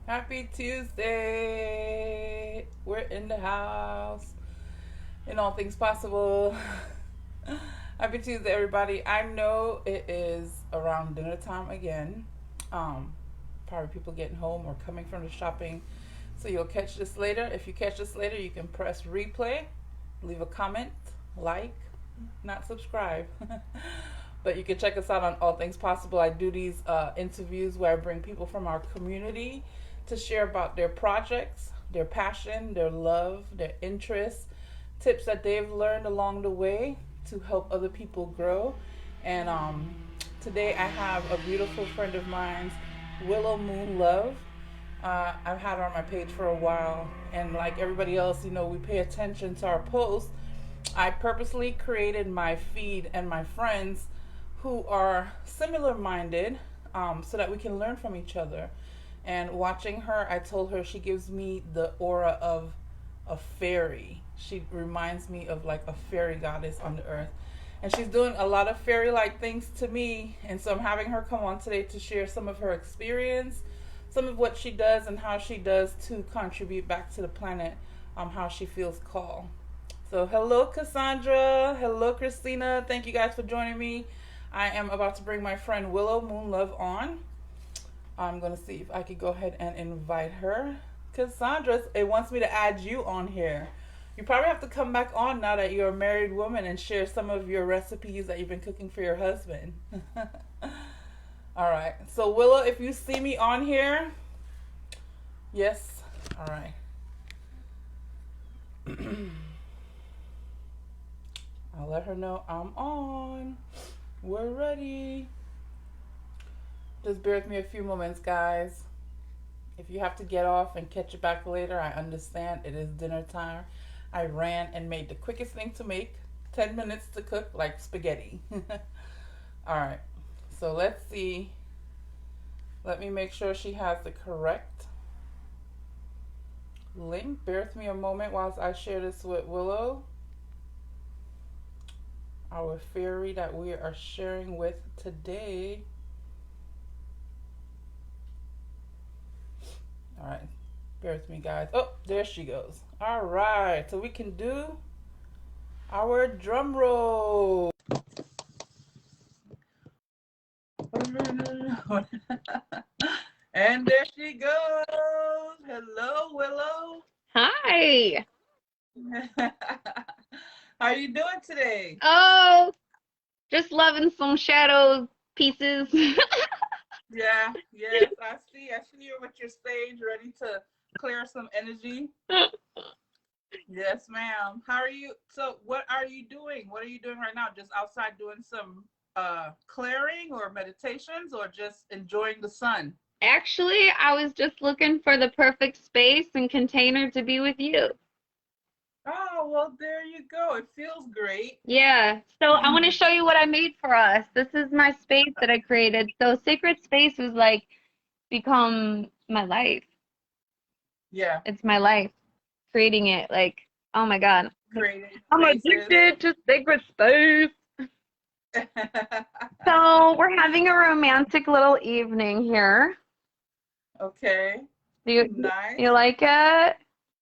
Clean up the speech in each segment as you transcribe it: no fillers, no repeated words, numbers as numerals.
Happy Tuesday. We're in the house. In all things possible. Happy Tuesday, everybody. I know it is around dinner time again. Um, Probably people getting home or coming from the shopping. So you'll catch this later. If you catch this later, you can press replay, leave a comment, like, not subscribe. But you can check us out on All Things Possible. I do these interviews where I bring people from our community to share about their projects, their passion, their love, their interests, tips that they've learned along the way to help other people grow. And today I have a beautiful friend of mine, Willow Moon Love. I've had her on my page for a while, and like everybody else, we pay attention to our posts. I purposely created my feed and my friends who are similar minded, so that we can learn from each other. And watching her, I told her she gives me the aura of a fairy. She reminds me of like a fairy goddess on the earth. And she's doing a lot of fairy like things to me. And so I'm having her come on today to share some of her experience, some of what she does, and how she does to contribute back to the planet, how she feels called. So, hello, Cassandra. Hello, Christina. Thank you guys for joining me. I am about to bring my friend Willow Moonlove on. I'm going to see if I could go ahead and invite her. Cassandra, it wants me to add you on here. You probably have to come back on now that you're a married woman and share some of your recipes that you've been cooking for your husband. All right. So, Willow, if you see me on here, yes. All right. I'll let her know I'm on. We're ready. Just bear with me a few moments, guys. If you have to get off and catch it back later, I understand. It is dinner time. I ran and made the quickest thing to make. 10 minutes to cook like spaghetti. All right. So let's see. Let me make sure she has the correct link. Bear with me a moment whilst I share this with Willow, our fairy that we are sharing with today. All right, bear with me, guys. Oh, there she goes. All right, so we can do our drum roll. And there she goes. Hello, Willow. Hi. How you doing today? Oh, just loving some shadow pieces. Yeah, yes, I see you with your stage ready to clear some energy. Yes, ma'am. How are you? So, what are you doing? What are you doing right now? Just outside doing some clearing or meditations or just enjoying the sun? Actually, I was just looking for the perfect space and container to be with you. Oh, well, there you go. It feels great. Yeah. So I want to show you what I made for us. This is my space that I created. So Sacred Space was like become my life. Yeah, It's my life. Creating it. Like, oh my God. creating I'm spaces. addicted to Sacred Space. So we're having a romantic little evening here. Okay, Do you nice. like it?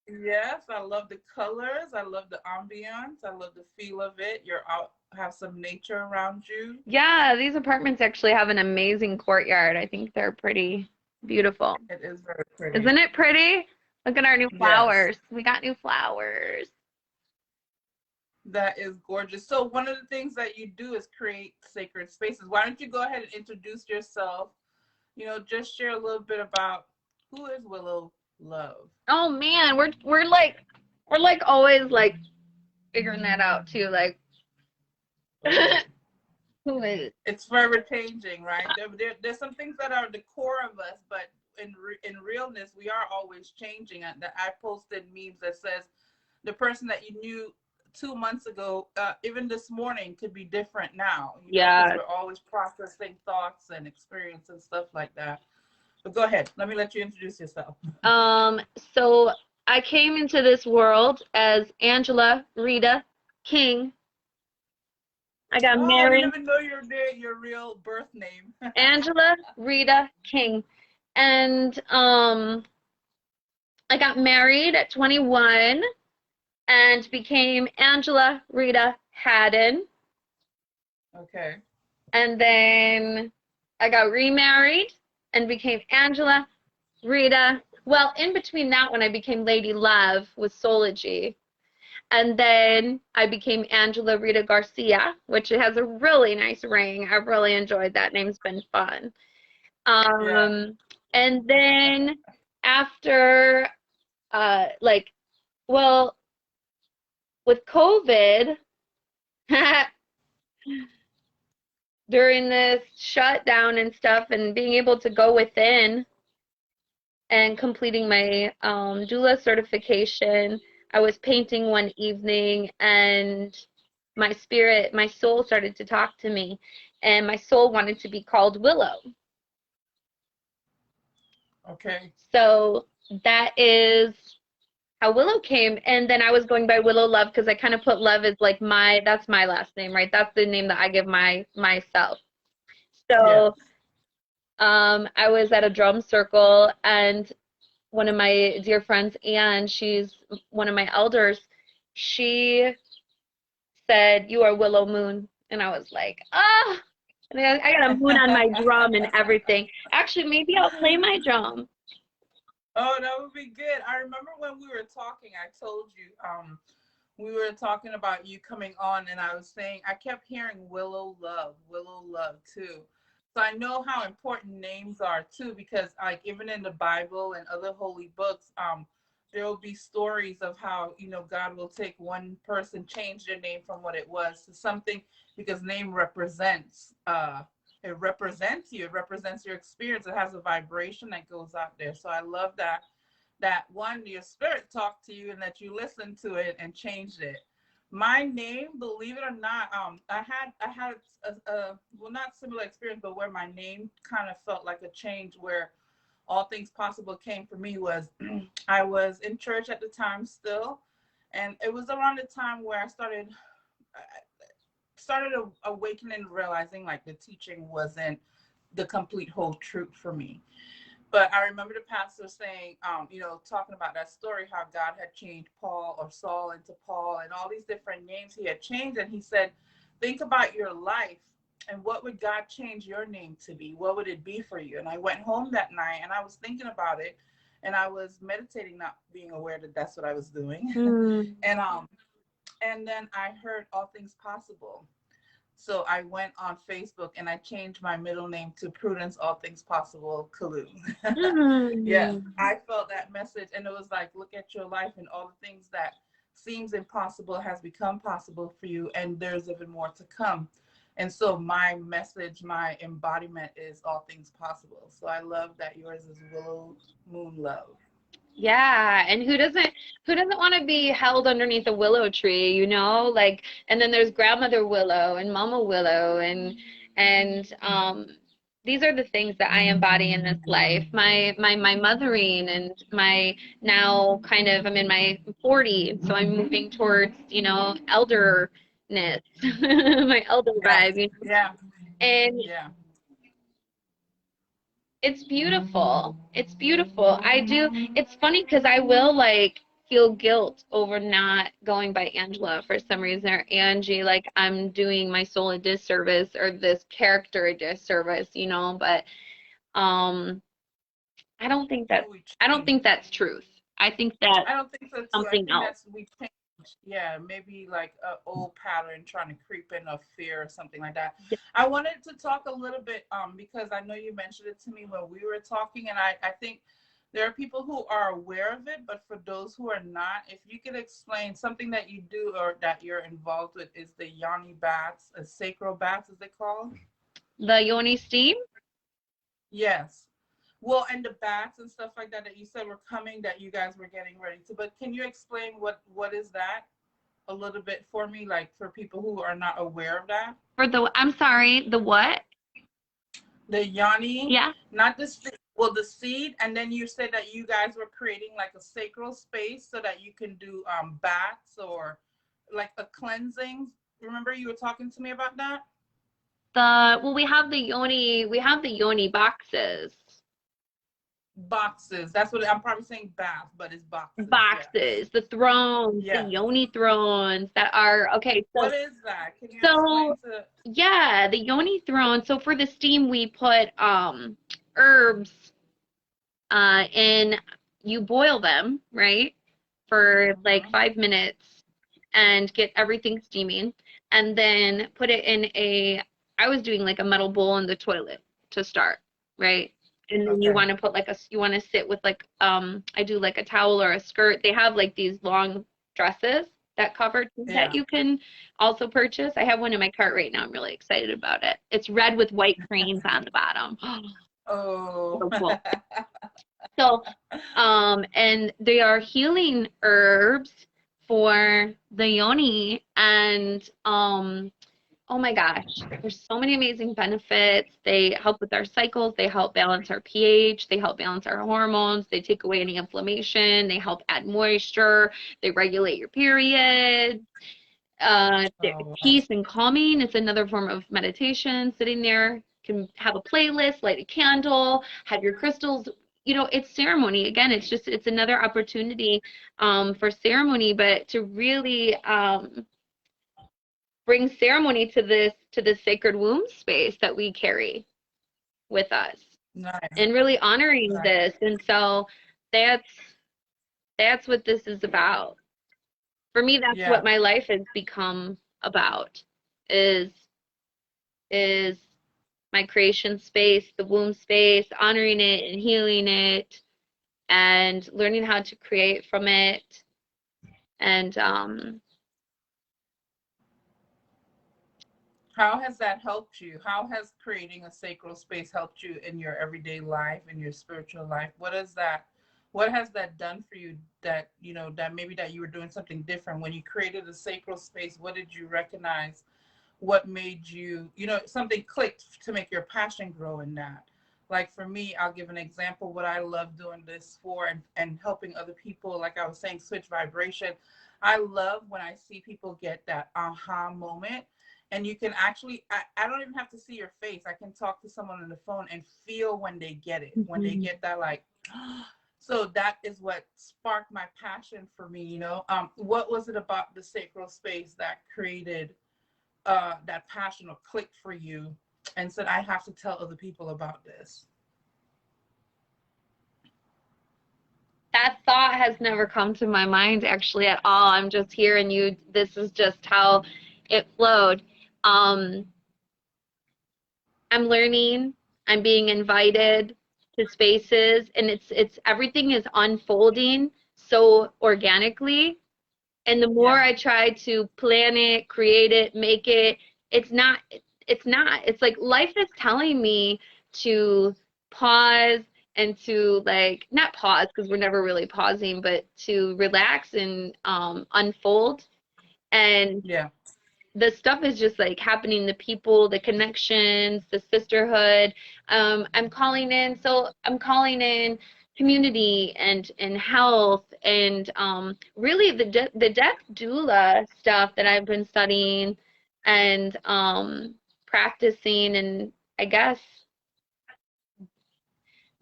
Yes, I love the colors. I love the ambiance. I love the feel of it. You're out, have some nature around you. Yeah, these apartments actually have an amazing courtyard. I think they're pretty beautiful. It is very pretty. Isn't it pretty? Look at our new Yes, flowers. We got new flowers. that is gorgeous. So, one of the things that you do is create sacred spaces. Why don't you go ahead and introduce yourself? Just share a little bit about who is Willow Love. Oh man, we're like always like figuring that out too. Like who is? It's forever changing, right? There's some things that are the core of us, but in realness, we are always changing. And I posted memes that says the person that you knew 2 months ago, even this morning, could be different now. Because Yeah. we're always processing thoughts and experience and stuff like that. But go ahead. Let me let you introduce yourself. Um, so I came into this world as Angela Rita King. I got Oh, I didn't married. even know your real birth name. Angela Rita King. And I got married at 21 and became Angela Rita Haddon. Okay. And then I got remarried and became Angela Rita. Well, in between that one, I became Lady Love with Sology. And then I became Angela Rita Garcia, which has a really nice ring. I've really enjoyed that. Name's been fun. Yeah. And then after, like, well, with COVID, during this shutdown and stuff, and being able to go within and completing my doula certification, I was painting one evening and my spirit, my soul started to talk to me, and my soul wanted to be called Willow. Okay. So that is how Willow came. And then I was going by Willow Love because I kind of put Love as like that's my last name, right? That's the name that I give myself. Yes. So I was at a drum circle, and one of my dear friends, Anne, she's one of my elders, she said, "You are Willow Moon." And I was like, ah, and I got a moon on my drum and everything. Actually, maybe I'll play my drum. Oh, that would be good. I remember when we were talking, I told you, we were talking about you coming on, and I was saying, I kept hearing Willow Love too. So I know how important names are too, because like even in the Bible and other holy books, there will be stories of how, God will take one person, change their name from what it was to something, because name represents, it represents you, it represents your experience, it has a vibration that goes out there. So I love that one, your spirit talked to you and that you listened to it and changed it. My name, believe it or not, I had a well, not similar experience, but where my name kind of felt like a change, where all things possible came for me was I was in church at the time still, and it was around the time where I started awakening, realizing like the teaching wasn't the complete whole truth for me. But I remember the pastor saying, talking about that story, how God had changed Paul or Saul into Paul and all these different names he had changed. And he said, think about your life and what would God change your name to be? What would it be for you? And I went home that night and I was thinking about it, and I was meditating, not being aware that that's what I was doing. Mm. And then I heard all things possible. So I went on Facebook and I changed my middle name to Prudence All Things Possible Kalu. Yes, Mm. I felt that message, and it was like, look at your life and all the things that seems impossible has become possible for you, and there's even more to come. And so my message, my embodiment is all things possible. So I love that yours is Willow Moon Love. Yeah, and who doesn't want to be held underneath a willow tree, Like, and then there's grandmother willow and mama willow, and these are the things that I embody in this life. My mothering, and my, now kind of, I'm in my 40s, so I'm moving towards, elderness, my elder Yes. vibe, Yeah. and Yeah. it's beautiful. It's beautiful. It's funny because I will like feel guilt over not going by Angela for some reason, or Angie, like I'm doing my soul a disservice or this character a disservice, but um But we I don't change. think that's truth. I think that's I don't think so too. I something think else. that's we change. Yeah, maybe like a old pattern trying to creep in of fear or something like that. I wanted to talk a little bit because I know you mentioned it to me when we were talking, and I think there are people who are aware of it, but for those who are not, if you could explain something that you do or that you're involved with is the yoni baths, sacral baths, as they call. The yoni steam? Yes. Well, and the bats and stuff like that that you said were coming, that you guys were getting ready to. But can you explain what is that a little bit for me, like for people who are not aware of that? For the, I'm sorry, the what? The yoni, Yeah. not the well, the seed, and then you said that you guys were creating like a sacral space so that you can do bats or like a cleansing. Remember you were talking to me about that? Well, we have the yoni boxes. Boxes. That's what I'm probably saying bath, but it's boxes. Yes. boxes, the thrones, the Yes. yoni thrones that are okay. What is that? Can you So explain to? yeah, the yoni throne. So for the steam, we put herbs in. You boil them, right, for like Mm-hmm. 5 minutes and get everything steaming, and then put it in a. I was doing like a metal bowl in the toilet to start, right? And then you Okay. want to put like you want to sit with like I do like a towel or a skirt. They have like these long dresses that cover that Yeah. you can also purchase. I have one in my cart right now. I'm really excited about it. It's red with white cranes on the bottom. Oh. So cool. So, and they are healing herbs for the yoni, and oh my gosh, there's so many amazing benefits. They help with our cycles, they help balance our pH, they help balance our hormones, they take away any inflammation, they help add moisture, they regulate your period. Oh, wow. Peace and calming. It's another form of meditation. Sitting there, can have a playlist, light a candle, have your crystals. You know, it's ceremony. Again, it's another opportunity for ceremony, but to really bring ceremony to this sacred womb space that we carry with us, Nice. and really honoring Nice. this. And so that's that's what this is about. For me, that's Yeah. what my life has become about. Is is my creation space, the womb space, honoring it and healing it and learning how to create from it. And How has that helped you? How has creating a sacral space helped you in your everyday life, in your spiritual life? What is that? What has that done for you that, that maybe that you were doing something different when you created a sacral space? What did you recognize? What made you, something clicked to make your passion grow in that? Like for me, I'll give an example what I love doing this for, and helping other people, like I was saying, switch vibration. I love when I see people get that aha moment, and you can actually, I don't even have to see your face. I can talk to someone on the phone and feel when they get it, when they mhm. get that, like, so that is what sparked my passion for me, what was it about the sacral space that created that passion or clicked for you and said, I have to tell other people about this? That thought has never come to my mind actually at all. I'm just hearing you. This is just how it flowed. Um, I'm learning. I'm being invited to spaces, and it's everything is unfolding so organically. And the more Yeah. I try to plan it, create it, make it, it's not, it's not. It's like life is telling me to pause and to like, not pause because we're never really pausing, but to relax and unfold. And Yeah. the stuff is just like happening, the people, the connections, the sisterhood. I'm calling in community and health and really the death doula stuff that I've been studying and practicing, and I guess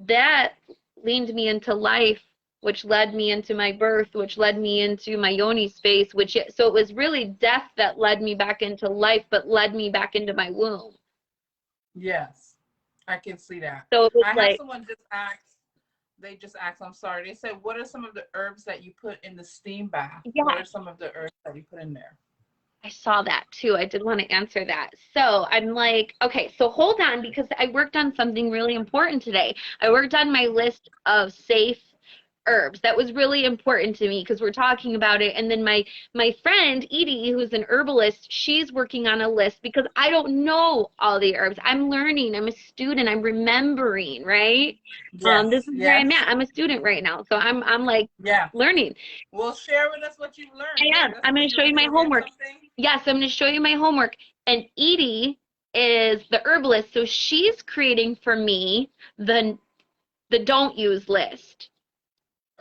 that leaned me into life, which led me into my birth, which led me into my yoni space, so it was really death that led me back into life, but led me back into my womb. Yes. I can see that. So it was I have like, someone just asked, they just asked, I'm sorry. They said, what are some of the herbs that you put in the steam bath? What yeah, are some of the herbs that you put in there? I saw that too. I did want to answer that. So I'm like, okay, so hold on because I worked on something really important today. I worked on my list of safe herbs. That was really important to me because we're talking about it. And then my friend Edie, who's an herbalist, she's working on a list because I don't know all the herbs. I'm learning. I'm a student. I'm remembering, right? This Yes. is where I'm Yes. at. I'm a student right now. So I'm like Yeah. learning. Well, share with us what you've learned. I Yeah, am. that's I'm good. going to You show you want my to share homework. something? Yes, I'm going to show you my homework. And Edie is the herbalist, so she's creating for me the don't use list.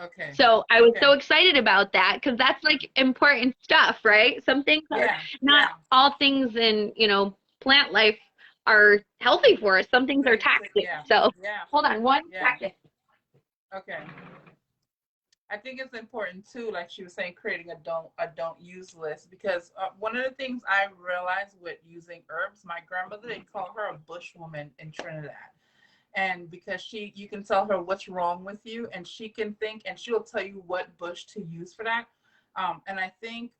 Okay. So I was so Okay. excited about that because that's like important stuff, right? Some things are Yeah. not Yeah. all things in, plant life are healthy for us. Some things are toxic. Yeah. So Yeah. hold on one Yeah. second. Okay. I think it's important too, like she was saying, creating a don't use list, because one of the things I realized with using herbs, my grandmother, they call her a bush woman in Trinidad, and because you can tell her what's wrong with you, and she can think, and she'll tell you what bush to use for that. And I think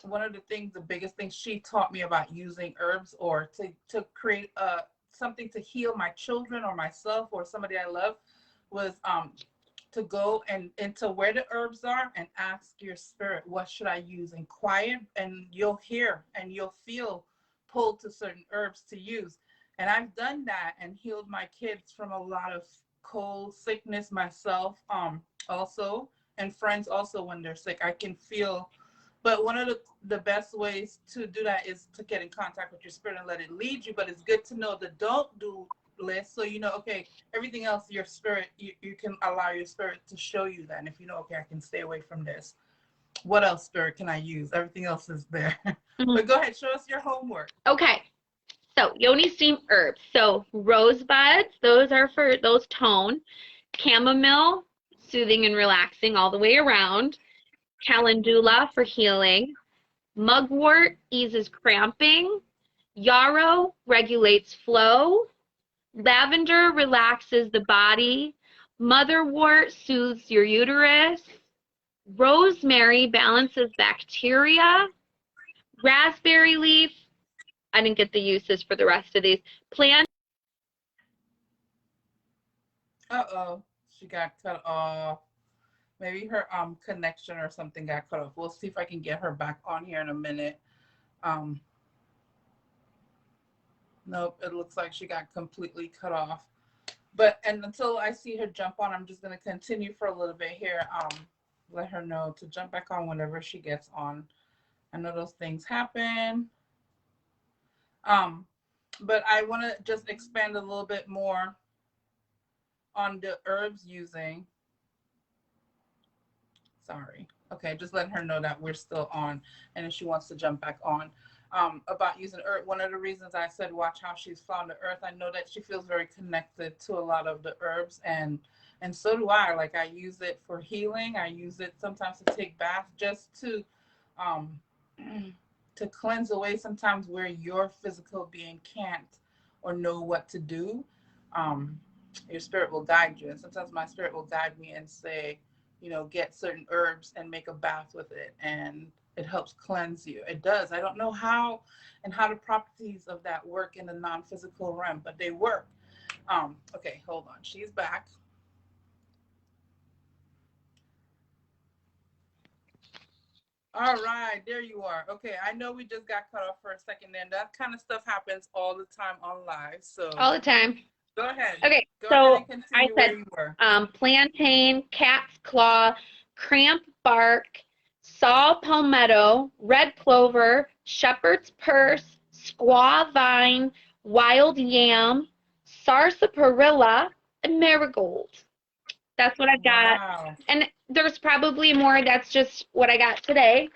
one of the things, the biggest thing she taught me about using herbs, or to create something to heal my children or myself or somebody I love, was to go and into where the herbs are and ask your spirit, what should I use, in quiet, and you'll hear and you'll feel pulled to certain herbs to use. And I've done that and healed my kids from a lot of cold, sickness, myself also, and friends also when they're sick. I can feel. But one of the best ways to do that is to get in contact with your spirit and let it lead you. But it's good to know the don't do list, so you know, okay, everything else, your spirit, you can allow your spirit to show you that. And if you know, okay, I can stay away from this, what else, spirit, can I use? Everything else is there. But go ahead, show us your homework. Okay. So yoni steam herbs. So rosebuds, those are for those tone. Chamomile, soothing and relaxing all the way around. Calendula for healing. Mugwort eases cramping. Yarrow regulates flow. Lavender relaxes the body. Motherwort soothes your uterus. Rosemary balances bacteria. Raspberry leaf, I didn't get the uses for the rest of these. Plant. Uh-oh, she got cut off. Maybe her connection or something got cut off. We'll see if I can get her back on here in a minute. um Nope, it looks like she got completely cut off. But and until I see her jump on, I'm just gonna continue for a little bit here. Let her know to jump back on whenever she gets on. I know those things happen. Um, but I want to just expand a little bit more on the herbs using. Sorry. Okay, just letting her know that we're still on, and if she wants to jump back on. About using earth, one of the reasons I said watch how she's found the earth, I know that she feels very connected to a lot of the herbs, and so do I. Like, I use it for healing. I use it sometimes to take baths, just to um to cleanse away sometimes where your physical being can't or know what to do. um your spirit will guide you, and sometimes my spirit will guide me and say, you know, get certain herbs and make a bath with it, and it helps cleanse you. It does. I don't know how and how the properties of that work in the non-physical realm, but they work. Okay, hold on. She's back. All right, there you are. Okay, I know we just got cut off for a second, and that kind of stuff happens all the time on live. So All the time. go ahead. Okay, Go ahead so and I continue said where you were. plantain, cat's claw, cramp bark, saw palmetto, red clover, shepherd's purse, squaw vine, wild yam, sarsaparilla, and marigold. That's what I've got. Wow. And there's probably more. That's just what I got today.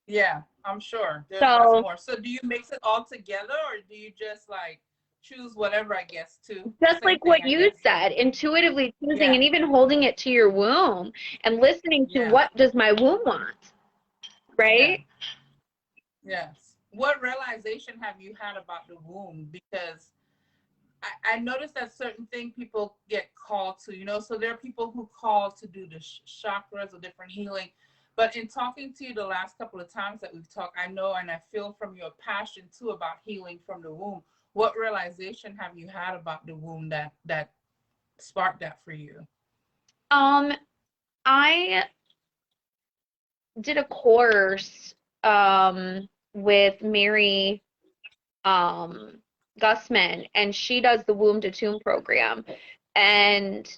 Yeah, I'm sure there's So more. So do you mix it all together, or do you just like choose whatever, I guess, too? just Same like thing, what I you guess. said, intuitively choosing Yeah, and even holding it to your womb and listening to yeah, what does my womb want, yeah. right? Yes. What realization have you had about the womb? Because I noticed that certain things people get called to, you know, so there are people who call to do the chakras or different healing. But in talking to you the last couple of times that we've talked, I know and I feel from your passion too about healing from the womb. What realization have you had about the womb that sparked that for you? Um, I did a course with Mary um Gussman, and she does the Womb to Tomb program. And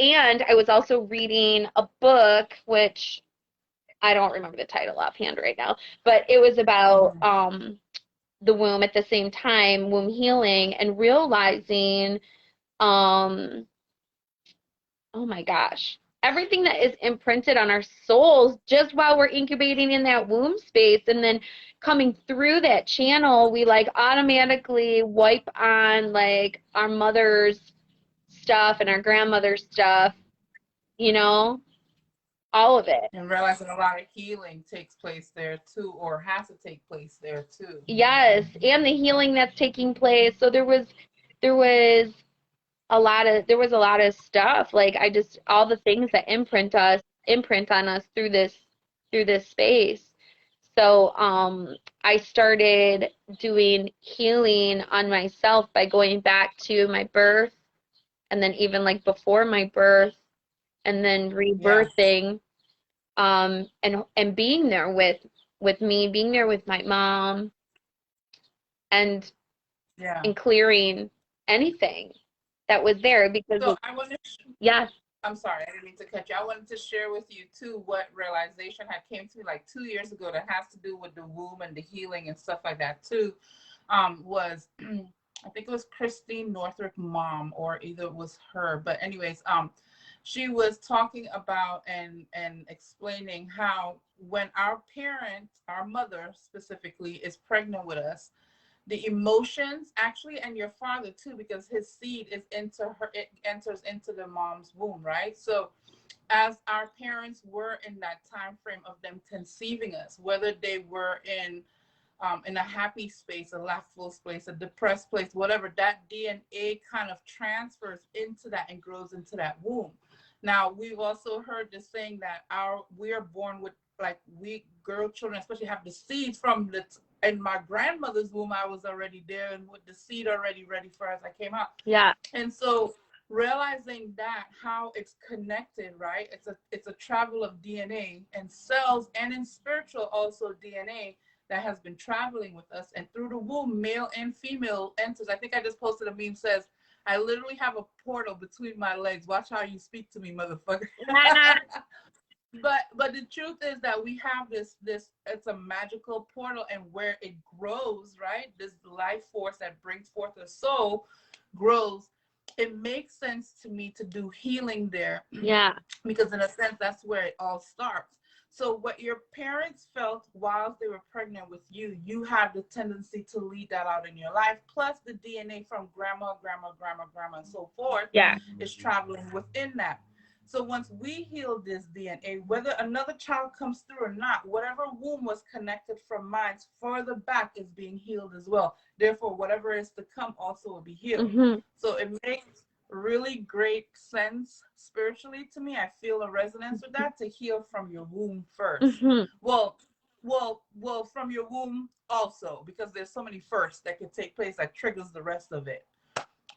I was also reading a book which I don't remember the title offhand right now, but it was about Mhm. the womb at the same time, womb healing, and realizing, um, oh my gosh. everything that is imprinted on our souls just while we're incubating in that womb space, and then coming through that channel, we like automatically wipe on like our mother's stuff and our grandmother's stuff, you know, all of it. And realizing a lot of healing takes place there too, or has to take place there too. Yes, and the healing that's taking place. So there was a lot of stuff. Like I just all the things that imprint on us through this space. So I started doing healing on myself by going back to my birth, and then even like before my birth, and then Yeah. rebirthing, and being there with me, being there with my mom, and Yeah. and clearing anything that was there because So I want to. yeah. I'm sorry, I didn't mean to cut you. I wanted to share with you too what realization had came to me like 2 years ago that has to do with the womb and the healing and stuff like that too. Was I think it was Christine Northrup mom, or either it was her, but anyways, she was talking about and explaining how when our parent, our mother specifically, is pregnant with us, the emotions actually, and your father too, because his seed is into her, it enters into the mom's womb, right? So as our parents were in that time frame of them conceiving us, whether they were in a happy space, a laughful space, a depressed place, whatever, that DNA kind of transfers into that and grows into that womb. Now we've also heard this saying that we are born with, like, we girl children especially have the seeds from the, in my grandmother's womb I was already there, and with the seed already ready for as I came out. Yeah. And so realizing that how it's connected, right? It's a travel of DNA and cells, and in spiritual also DNA that has been traveling with us, and through the womb, male and female enters. I think I just posted a meme says, I literally have a portal between my legs. Watch how you speak to me, motherfucker. But the truth is that we have this it's a magical portal, and where it grows, right? This life force that brings forth a soul grows. It makes sense to me to do healing there. Yeah. Because in a sense that's where it all starts. So what your parents felt while they were pregnant with you, you have the tendency to lead that out in your life, plus the DNA from grandma and so forth, Yeah. is traveling within that. So once we heal this DNA, whether another child comes through or not, whatever womb was connected from mine further back is being healed as well. Therefore, whatever is to come also will be healed. Mm-hmm. So it makes really great sense spiritually to me. I feel a resonance with that, to heal from your womb first. Mm-hmm. Well, from your womb also, because there's so many firsts that can take place that triggers the rest of it,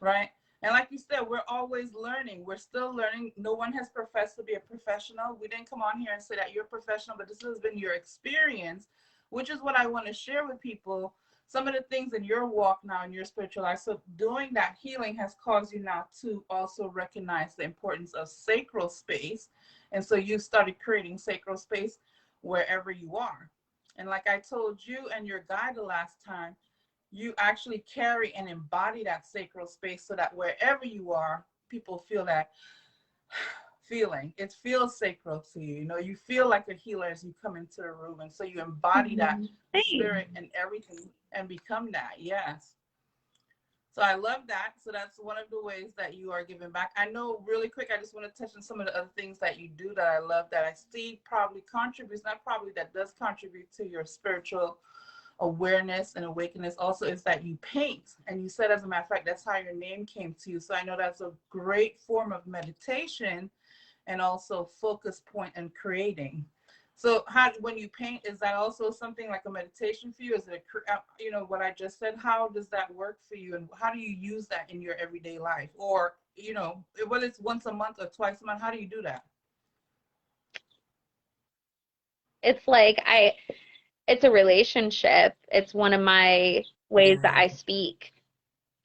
right? And like you said, we're always learning. We're still learning. No one has professed to be a professional. We didn't come on here and say that you're a professional, but this has been your experience, which is what I want to share with people. Some of the things in your walk now in your spiritual life. So doing that healing has caused you now to also recognize the importance of sacral space. And so you started creating sacral space wherever you are. And like I told you and your guide the last time, you actually carry and embody that sacral space, so that wherever you are, people feel that feeling. It feels sacral to you. You know, you feel like a healer as you come into the room. And so you embody that spirit and everything and become that. Yes. So I love that. So that's one of the ways that you are giving back. I know really quick, I just want to touch on some of the other things that you do that I love, that I see probably contributes, not probably, that does contribute to your spiritual awareness and awakeness also, is that you paint. And you said, as a matter of fact, that's how your name came to you. So I know that's a great form of meditation and also focus point and creating. So how, when you paint, is that also something like a meditation for you? Is it, you know, what I just said, how does that work for you, and how do you use that in your everyday life? Or, you know, whether it's once a month or twice a month, how do you do that? It's like it's a relationship. It's one of my ways that I speak.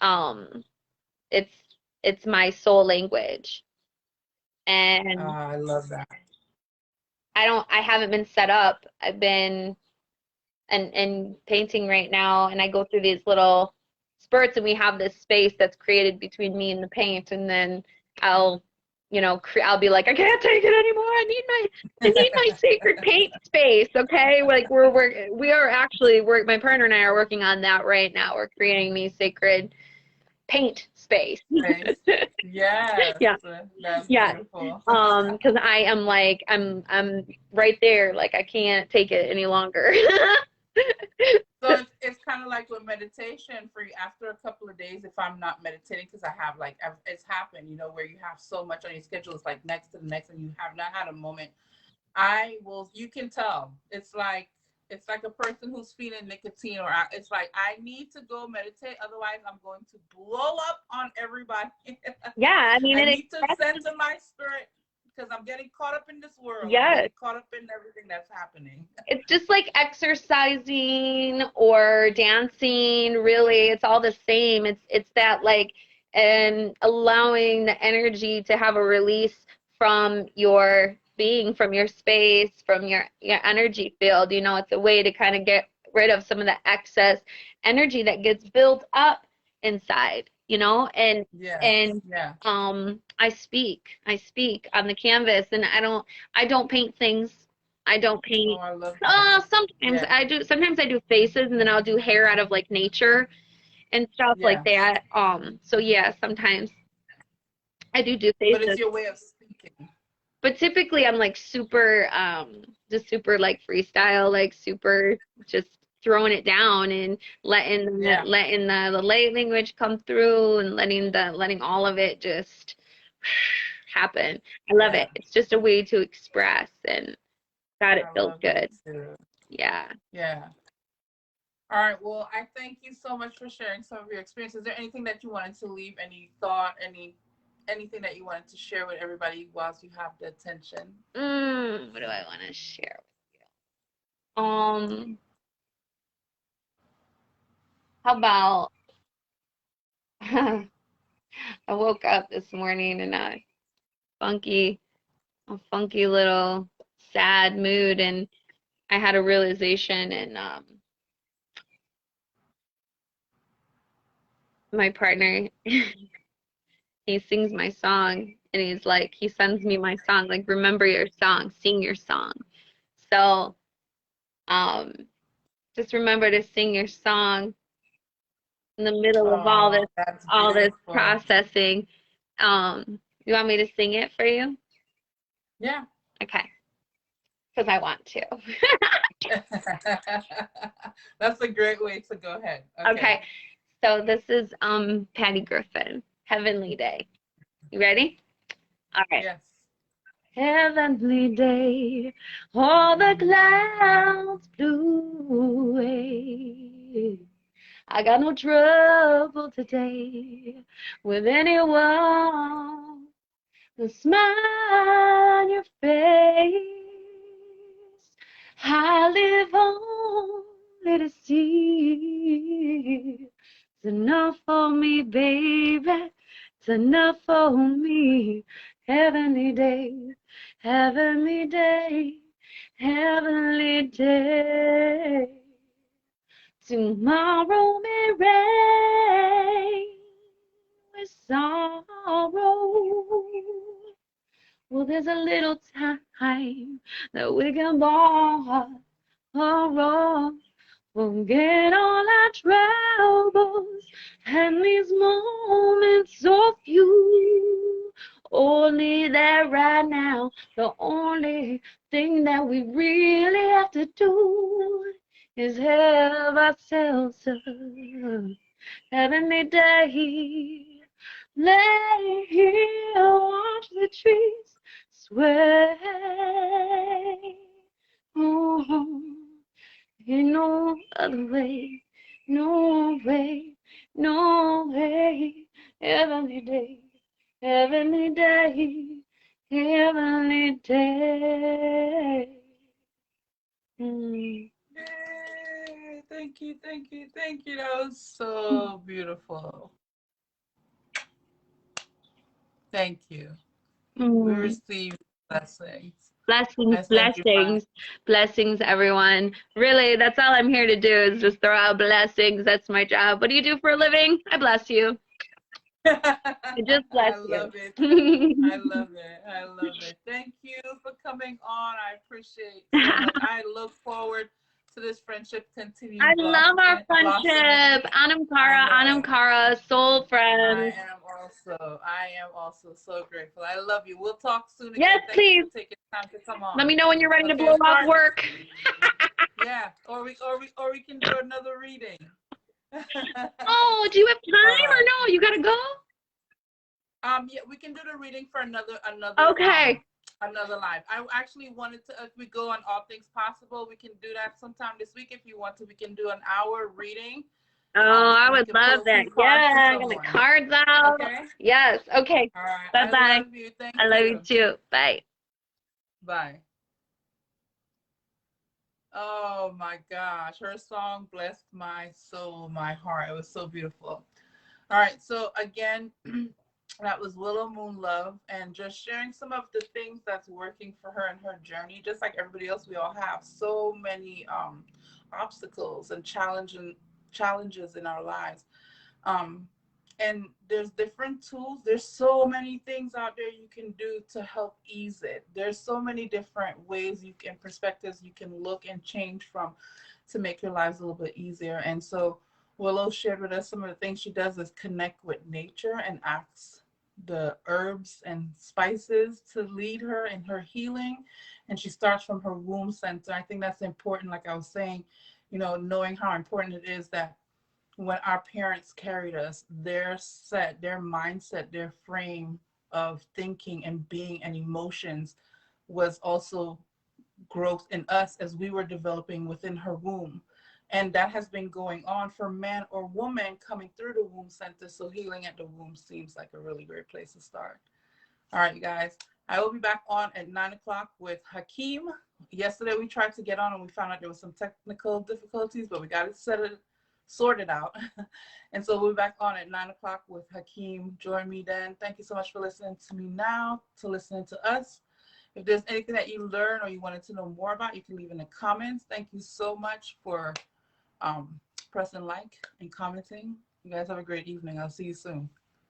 Um, it's it's my soul language. And I love that. I haven't been set up. I've been and painting right now, and I go through these little spurts, and we have this space that's created between me and the paint, and then I'll you know, I'll be like, I can't take it anymore. I need my sacred paint space. Okay, like we are actually my partner and I are working on that right now. We're creating me sacred paint space. Nice. Yes, Yeah, that's yeah. beautiful. Because I am like I'm right there. Like I can't take it any longer. So it's kind of like with meditation for you. After a couple of days, if I'm not meditating, because I have like it's happened, you know, where you have so much on your schedule, it's like next to the next, and you have not had a moment. I will. You can tell. It's like a person who's feeling nicotine, or it's like I need to go meditate, otherwise I'm going to blow up on everybody. Yeah, I mean, I it need to expresses. send to my spirit because I'm getting caught up in this world. I'm Yes, getting caught up in everything that's happening. it's just like exercising or dancing, really. It's all the same. It's that like and allowing the energy to have a release from your being, from your space, from your energy field. You know, it's a way to kind of get rid of some of the excess energy that gets built up inside, you know, Yes. and Yeah. I speak on the canvas, and I don't paint things. I don't Oh, paint. I love that. Sometimes Yeah. I do. Sometimes I do faces, and then I'll do hair out of like nature and stuff like Yeah. that. So yeah, sometimes I do But it's faces, your way of speaking. but typically I'm like super, just super like freestyle, like super just throwing it down and Yeah. letting the light language come through and letting all of it just happen. I love Yeah. it. It's just a way to express, and God, it I feels love it good. too. Yeah. Yeah. All right. Well, I thank you so much for sharing some of your experience. Is there anything that you wanted to leave? Any thought? Anything that you wanted to share with everybody whilst you have the attention? What do I want to share with you? How about I woke up this morning in funky, a funky little sad mood, and I had a realization, and my partner, he sings my song, and he's like, he sends me my song, like, remember your song, sing your song. So, um, just remember to sing your song in the middle of Oh, that's all this beautiful. processing. You want me to sing it for you? Yeah. Okay, because I want to. That's a great way to go ahead. Okay. Okay, so this is Patty Griffin, Heavenly Day. You ready? All right. Yes. Heavenly day, all the clouds blew away. I got no trouble today with anyone. The smile on your face. I live only to see. It's enough for me, baby. It's enough for me. Heavenly day, heavenly day, heavenly day. Tomorrow may rain with sorrow. Well, there's a little time that we can borrow. Forget all our troubles and these moments of you. Only that right now, the only thing that we really have to do is have ourselves a heavenly day. Lay here, watch the trees sway. Oh, ain't no other way, no way, no way. Heavenly day, heavenly day, heavenly day. Mm. Yay. Thank you. Thank you. Thank you. That was so beautiful. Thank you. We Mm. received blessings. Blessings, I send you my blessings, blessings, everyone. Really, that's all I'm here to do is just throw out blessings. That's my job. What do you do for a living? I bless you. Just bless I you. love it. I love it. I love it. Thank you for coming on. I appreciate so much. I look forward to this friendship continue I love our blossoming. friendship. I Anam know. Cara, soul friends. I am also so grateful. I love you. We'll talk soon Yes, again. Thank you please. for taking time to come Let on. me know when you're ready to Okay, blow off start. work. Yeah, or we can do another reading. Oh, do you have All time or right. no? You gotta go? Yeah, we can do the reading for Okay. another live. I actually wanted to, if we go on All Things Possible, we can do that sometime this week if you want to. We can do an hour reading. Oh, I And you would can pull love a that. few cards for Yeah, get the someone. cards out. Okay. Yes. Okay. All right. Bye I bye. love you. I Thank love you you. too. Bye. Bye. Oh my gosh, her song blessed my soul, my heart. It was so beautiful. All right, so again, that was Willow Moon Love, and just sharing some of the things that's working for her in her journey. Just like everybody else, we all have so many obstacles and challenges in our lives. Um, and there's different tools. There's so many things out there you can do to help ease it. There's so many different ways you can perspectives you can look and change from to make your lives a little bit easier. And so Willow shared with us some of the things she does is connect with nature and asks the herbs and spices to lead her in her healing. And she starts from her womb center. I think that's important. Like I was saying, knowing how important it is that when our parents carried us, their mindset, their frame of thinking and being and emotions was also growth in us as we were developing within her womb. And that has been going on for man or woman coming through the womb center. So healing at the womb seems like a really great place to start. All right, you guys. I will be back on at 9 o'clock with Hakeem. Yesterday we tried to get on and we found out there was some technical difficulties, but we got it sorted out. And so we'll be back on at 9 o'clock with Hakeem. Join me then. Thank you so much for listening to me now, to listening to us. If there's anything that you learned or you wanted to know more about, you can leave in the comments. Thank you so much for pressing like and commenting. You guys have a great evening. I'll see you soon.